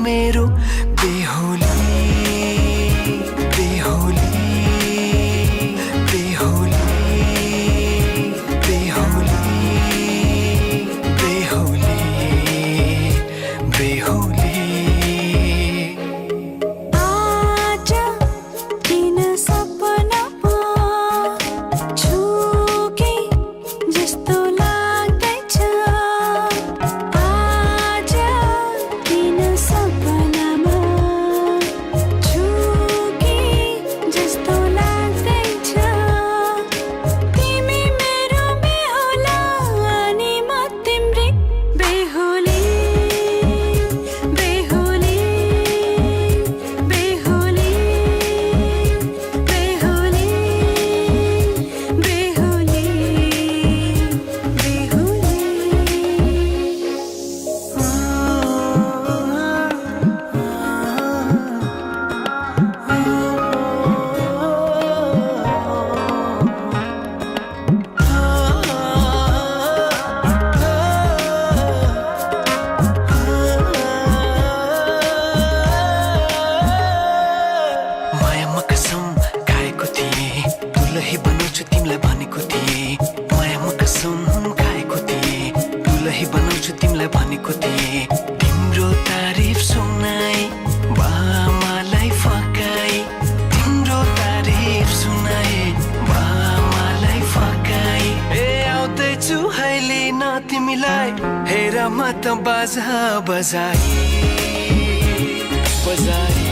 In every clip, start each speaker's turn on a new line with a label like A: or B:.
A: मेरो बेहोली बेहोली बेहोली बेहोली बेहोली बेहोली
B: आजा किन सपनामा छुके जस्तो लाग्दैछ आजा किन सपनामा छुके जस्तो लाग्दैछ तिमी मेरो बेहुला अनि म तिम्रै बेहुली बेहुली बेहुली बेहुली बेहुली
A: मायामा कसम खाएको थिएँ दुलही बनाउँछु तिमीलाई भनेको थिएँ मायामा कसम खाएको थिएँ दुलही बनाउँछु तिमीलाई भनेको थिएँ तिम्रो तारिफ सुनाई बामालाई फकाई तिम्रो तारिफ सुनाई बामालाई फकाई ए आउँदैछु है लिन तिमीलाई हेर म त बाजा बजाई बजाई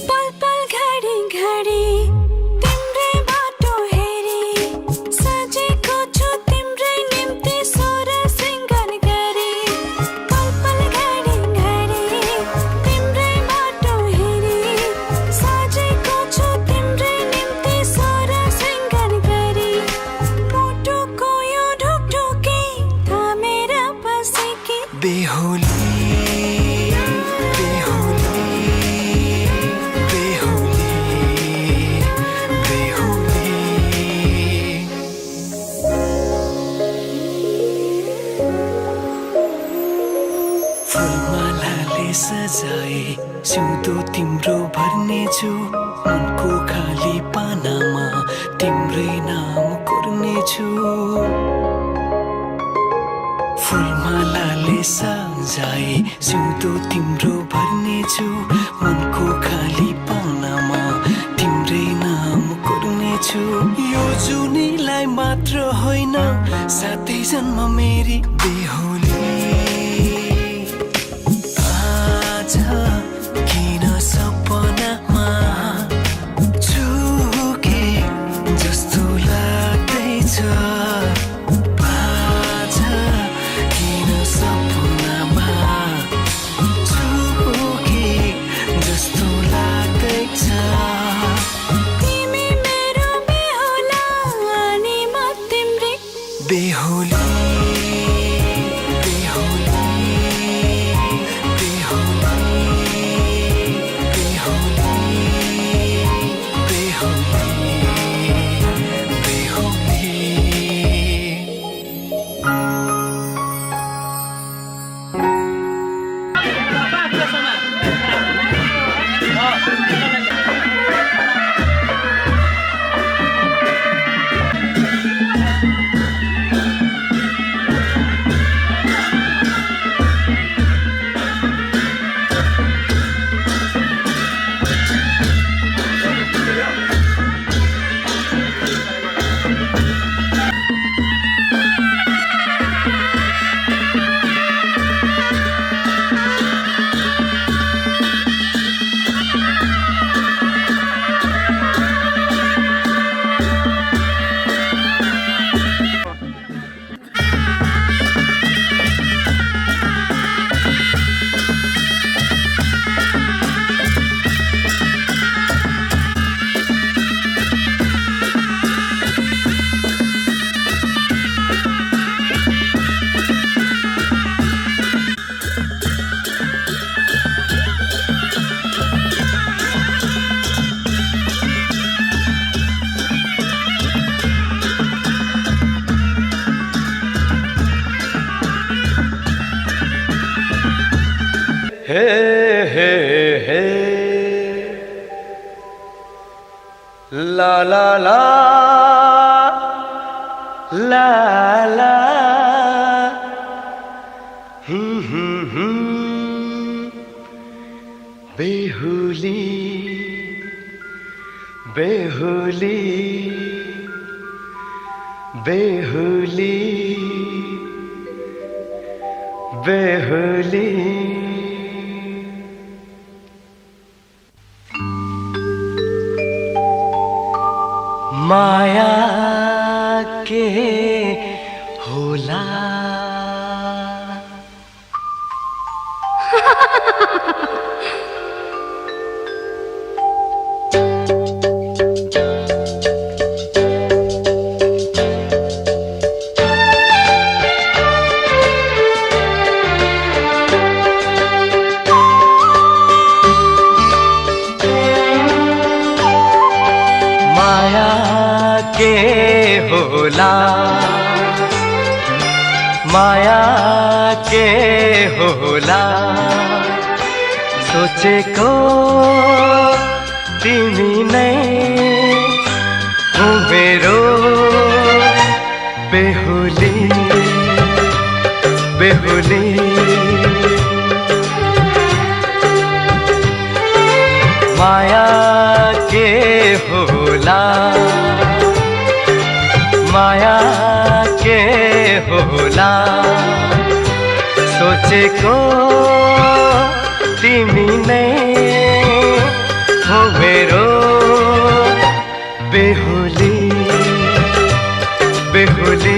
B: पल पल घडी घडी तिम्रै बाटो हेरी सजेको छु तिम्रै निम्ति सोर सिंगार गरी पल पल घडी घडी तिम्रै बाटो हेरी सजेको छु तिम्रै निम्ति सोर सिंगार गरी मुटुको यो ढुकढुकी थामेर बसेकी
A: बेहोली बेहोली बेहोली बेहोली फुलमालाले सजाए सिउँदो तिम्रो भर्नेछु मनको खाली पानामा तिम्रै नाम कोर्नेछु फुलमालाले सजाए सिउँदो तिम्रो भर्नेछु मनको खाली पानामा तिम्रै नाम कोर्नेछु यो जुनीलाई मात्र होइन साथै जन्म मेरी बेहोली आजा किन सपनामा छुके जस्तो लाग्दैछ आजा किन सपनामा छुके जस्तो लाग्दैछ
B: तिमी मेरो बेहुला अनि म तिम्रै
A: बेहोली ला ला ला ला ला बेहुली बेहुली बेहुली बेहुली माया के होला माया के होला माया के होला सोचे को तिमी नै हो मेरो बेहुली बेहुली माया के होला माया के होला सोचे को तिमी नै हो मेरो बेहुली बेहुली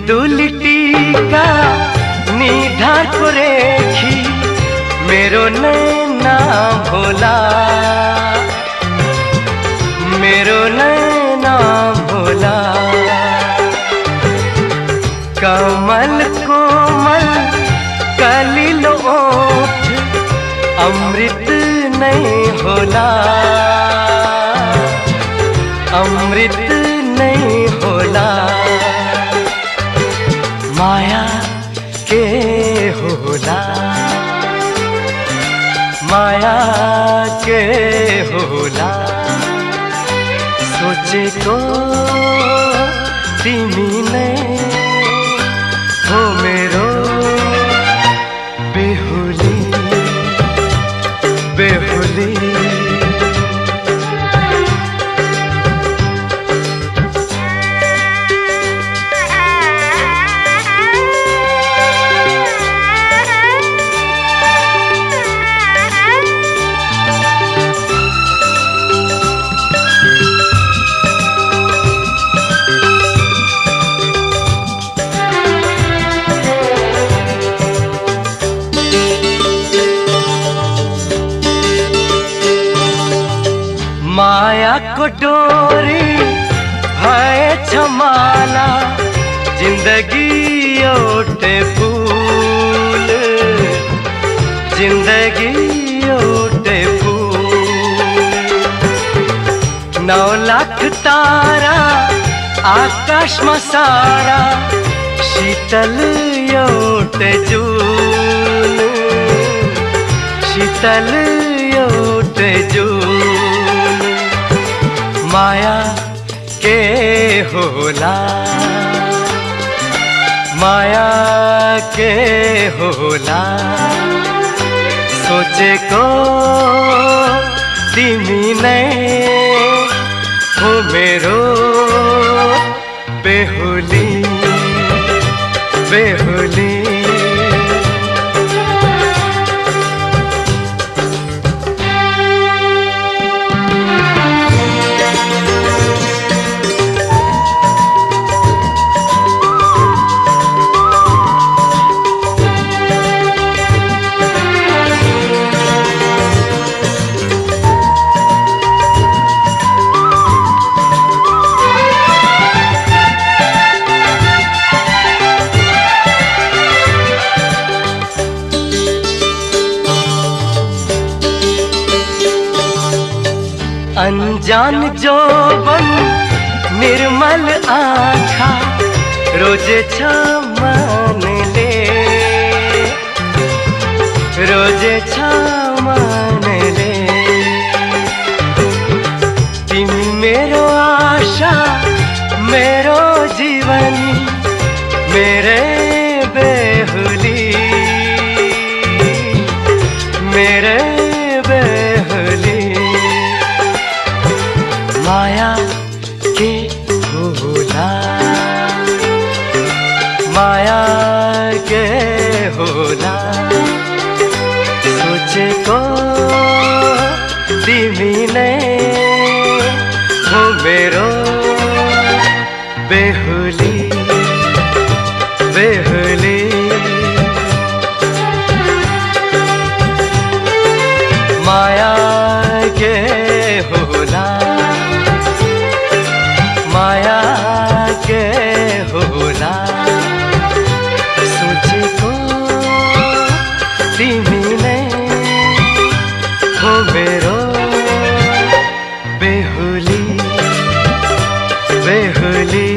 A: बिन्दुलिटीका निधार को रेखी मेरो नैना भोला मेरो नैना भोला कमल कोमल कलिलो ओठ अमृत नहीं होला अमृत नहीं होला माया के होला माया के होला सोचे को तिमी नै हो मेरो बेहुली बेहुली माया को डोरी भए छमाला जिंदगी ओटे फूल जिंदगी ओटे फूल 9 लाख तारा आकाश में सारा शीतल ओटे जून शीतल ओटे जून माया के होला माया के होला सोचे को तिमी नै हो मेरो बेहुली बेहुली अनजान जोबन निर्मल आँखा रोजे मान ले, रोजे मान ले। तिमी मेरो आशा मेरो जीवन मेरे बेहुली, मेरे बेहुली। माया के होला, माया के होला। सोचेको तिमी नै हो मेरो बेहुली, बेहुली। माया के होला, माया के होला। सोचेको तिमी नै हो मेरो बेहुली, बेहुली।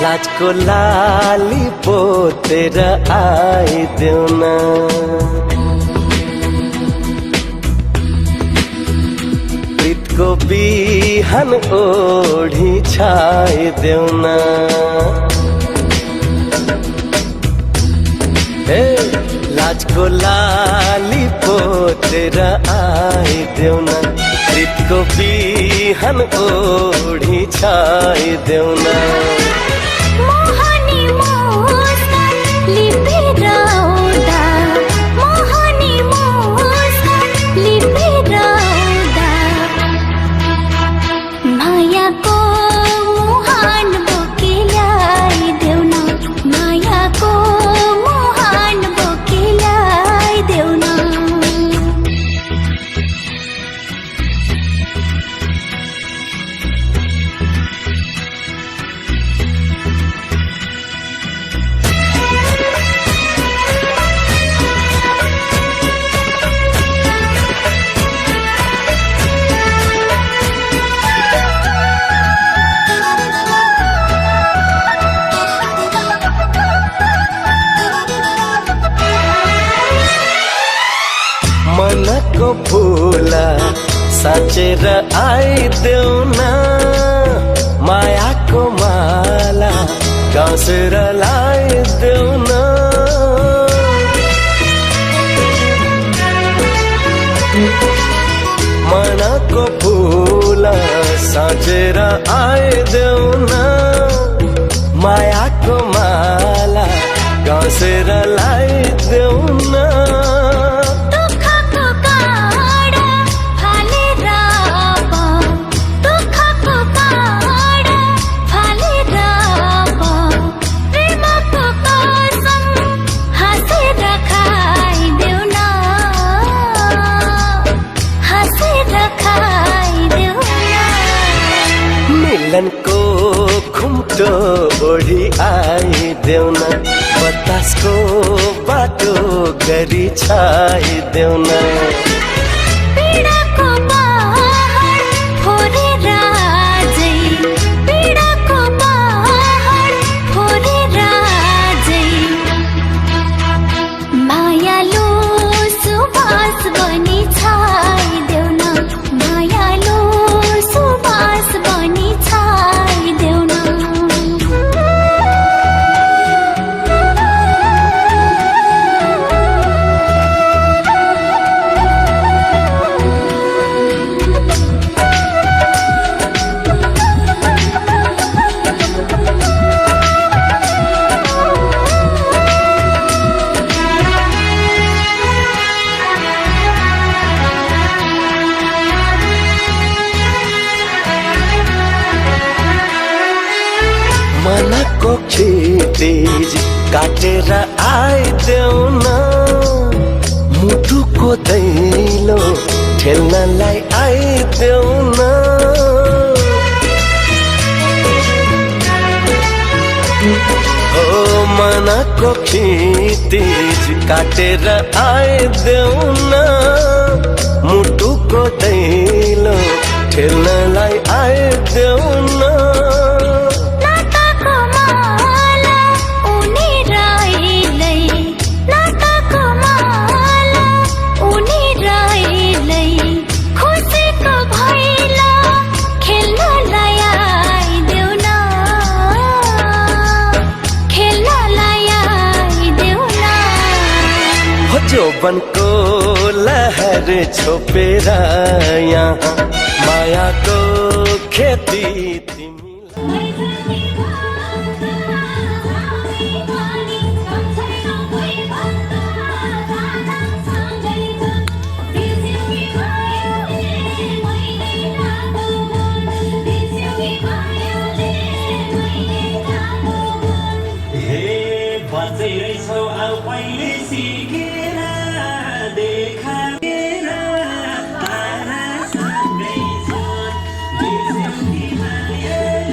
C: लाजको लाली पोतेर आइदेऊ न प्रीतको बिहान ओढी छाइदेऊ न लाजको लाली पोतेर आइदेऊ न प्रीतको बिहान ओढी छाइदेऊ न
B: मोहनी मुस्कान लिपेर आउँदा मोहनी मुस्कान लिपेर आउँदा मायाको मुहान बोकी ल्याइदेऊ न मायाको मुहान बोकी ल्याइदेऊ न
C: मनको फुला साँचेर आइदेऊ न मायाको माला गाँसेर लाइदेऊ न मनको फुला साँचेर आइदेऊ न मायाको माला गाँसेर लाइदेऊ न मिलनको घुम्टो ओढी आइदेऊ न बतासको बाटो गरी छाइदेऊ न
B: पीडाको पहाड फोरेर आजै पीडाको पहाड फोरेर आजै मायालु सुवास बनी छाइदेऊ न मायालु सुवास बनी छाइदेऊ न
C: मनको क्षितिज काटेर आइदेऊ न मुटुको दैलो ठेल्नलाई आइदेऊ न ओ मनको क्षितिज काटेर आइदेऊ न मुटुको दैलो ठेल्नलाई आइदेऊ न जोबनको लहर छोपेर यहाँ मायाको खेती तिमीलाई
D: Yeah.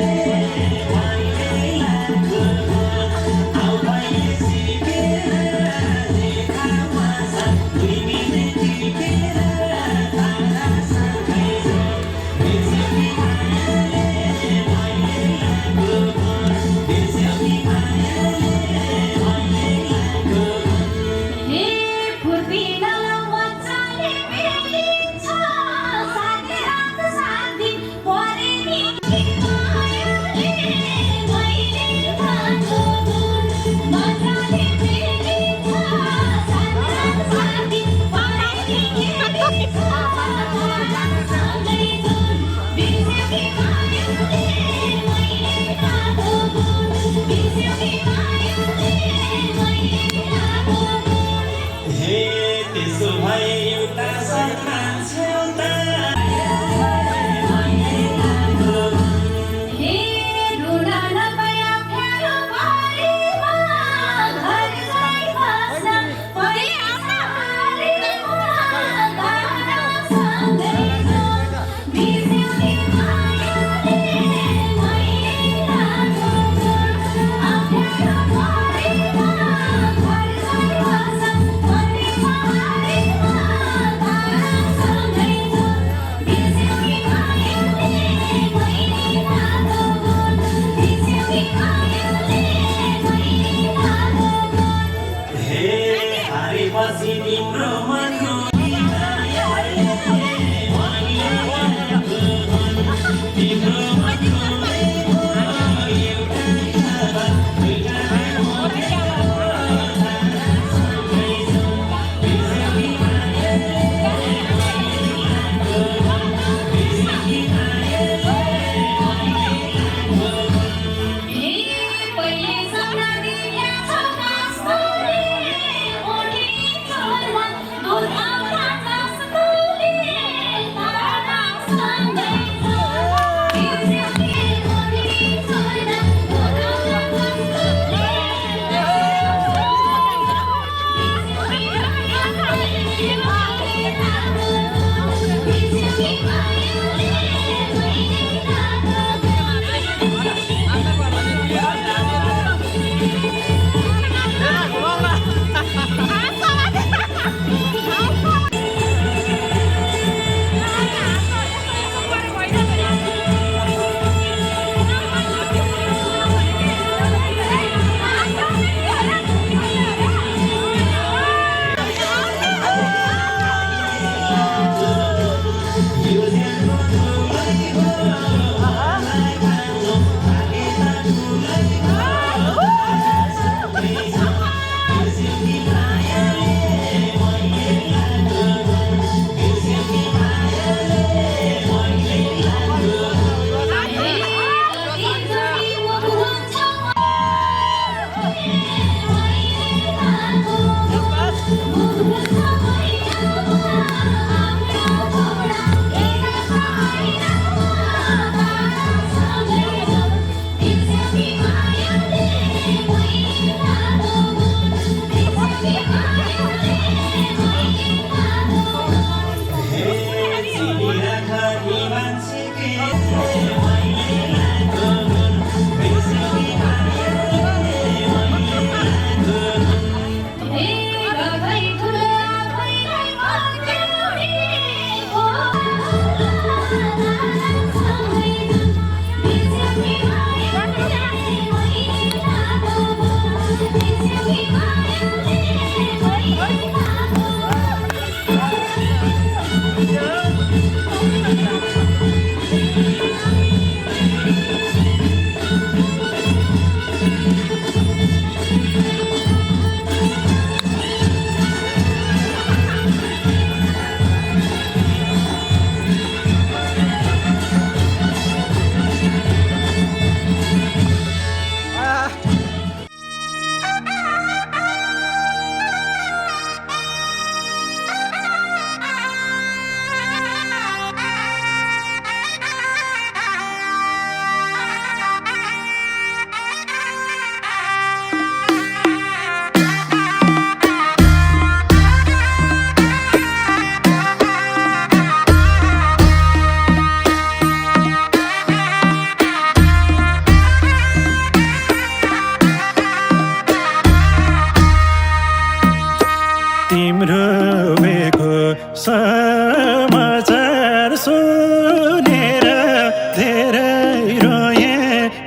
D: धेरै रोए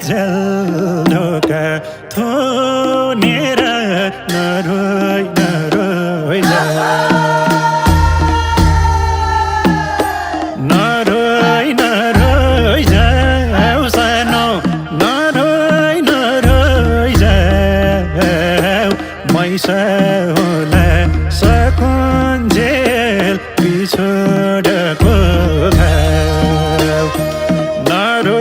D: झेल्नुका थोनेर नरोइ नरोइ नरोइ नरोइ जाऊ सानो नरोइ नरोइ जाऊ मैसा होला सकुन्जेल बिछोडको घाउ नरोइ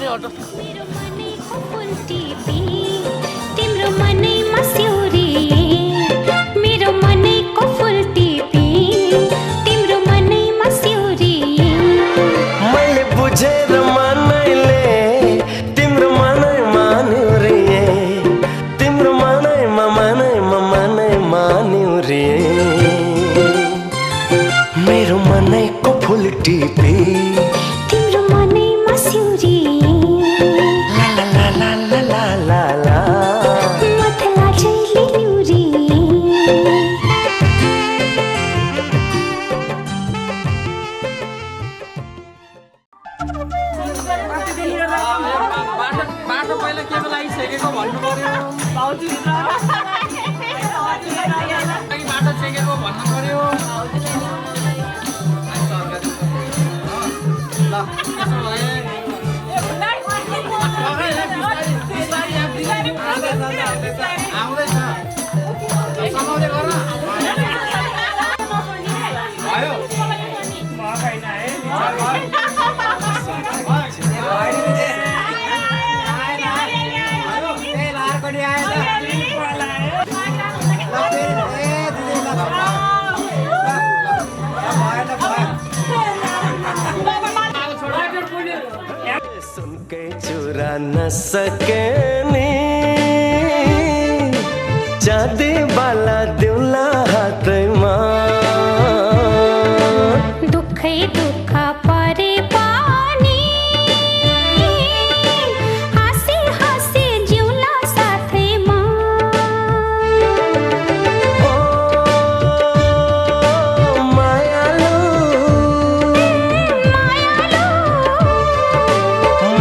B: मेरो मनैको फुल टिपी तिम्रो मनैमा सिउरी मेरो मनैको फुल टिपी तिम्रो मनैमा सिउरी
C: मैले बुझेर मनैले तिम्रो मनैमा निउरिए तिम्रो मनैमा निउरिए मेरो मनैको फुल टिपी
B: तिम्रो मनैमा सिउरी
C: ला ला ला ला ला ला ला
B: मथला जैले निउरी
E: बाटो पहिला केको लागि छेकेको भन्नु पर्यो बाटो छेकेको भन्नु पर्यो ल त्यसो भए आउँदैछ समाउने गर भयो
C: सुन के चुरा न सके नी चाँदी वाला दिउला हातमा
B: दुखै दुःख परे पानी हाँसी हाँसी जिउला साथैमा
C: ओ मायालु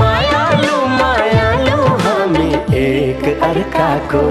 C: मायालु मायालु हामी एक अर्काको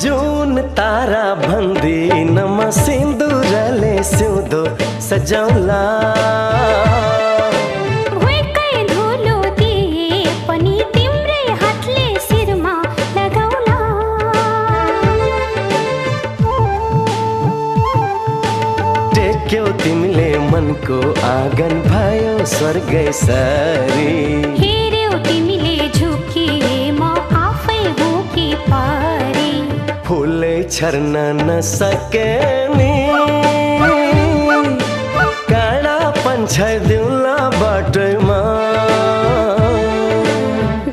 C: जुन तारा भन्दी नम सिन्दुरले सिउँदो सजाउला
B: भुइँकै धुलो दिए पनि तिम्रै हातले शिरमा लगाउला
C: टेक्यौ तिमीले मनको आँगन भयो स्वर्गै सरी
B: हेर्यौ तिमीले झुकिए म आफै हो कि परी
C: फुलै छर्न नसके नि काँडा पन्छाइदिउला बाटोमा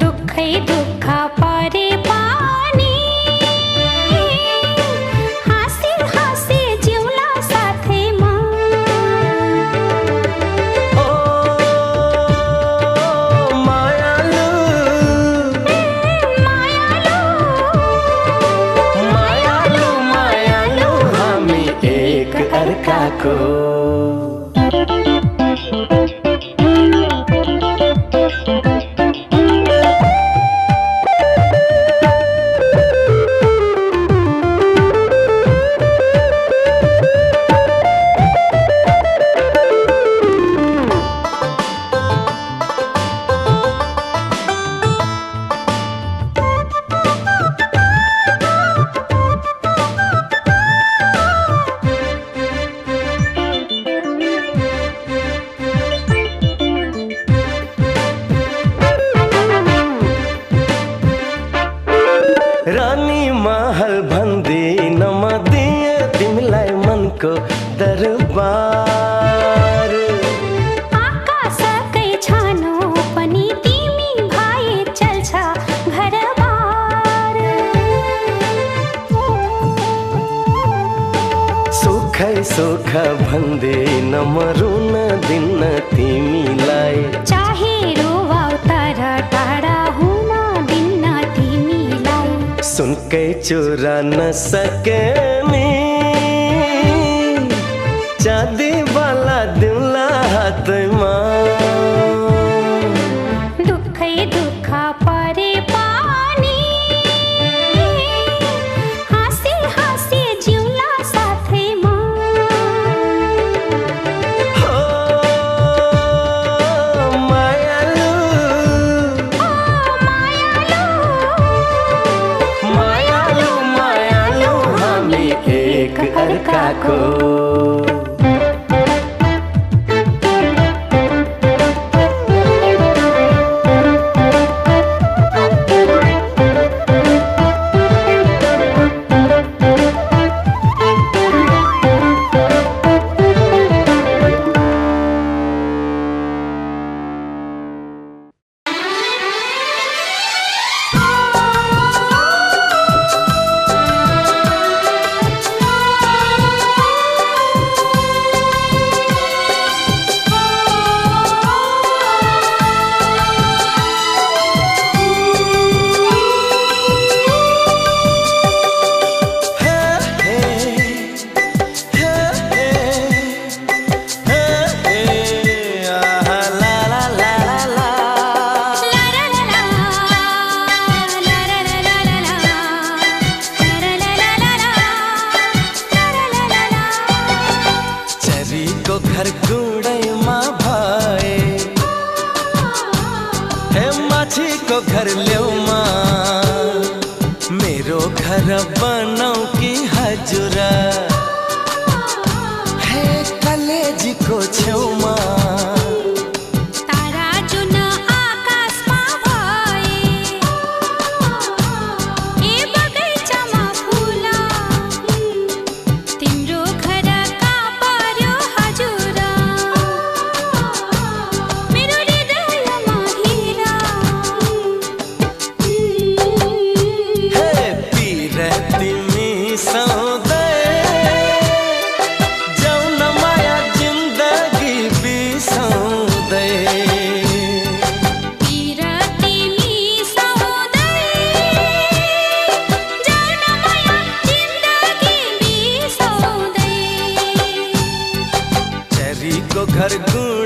B: दुखै दुःख परे पानी हाँसी हाँसी जिउला साथैमा
C: ओ मायालु मायालु मायालु हामी एक अर्काको रानी महल भन्दी नमदिए तिमीलाई मनको दरबार
B: आकाशकै छानो पनि तिमी भए चल्छ घरबार
C: सुखै सुख भन्दी नमरुन दिन्न तिमीलाई
B: चाहे रोवाउ तर टाढा हुन दिन्न तिमीलाई
C: सुनकै चुरा नसके नि चाँदी वाला दिउला हातमा
B: दुखै दुःख परे पानी हाँसी हाँसी जिउला साथैमा
C: अर्काको। घर ल्याउमा मेरो घर बनाऊ कि हजुरा हे कलेजीको छेउमा
B: तारा जुन आकाशमा भए ए बगैँचामा फुल तिम्रो घरका पर्यो हजुरा मेरो हृदयमा हीरा
C: हे पिर तिमी सधैँ जाऊ न माया जिन्दगी बिसाउँदै
B: पिर तिमी सधैँ जाऊ न माया जिन्दगी बिसाउँदै
C: चरीको घर गुण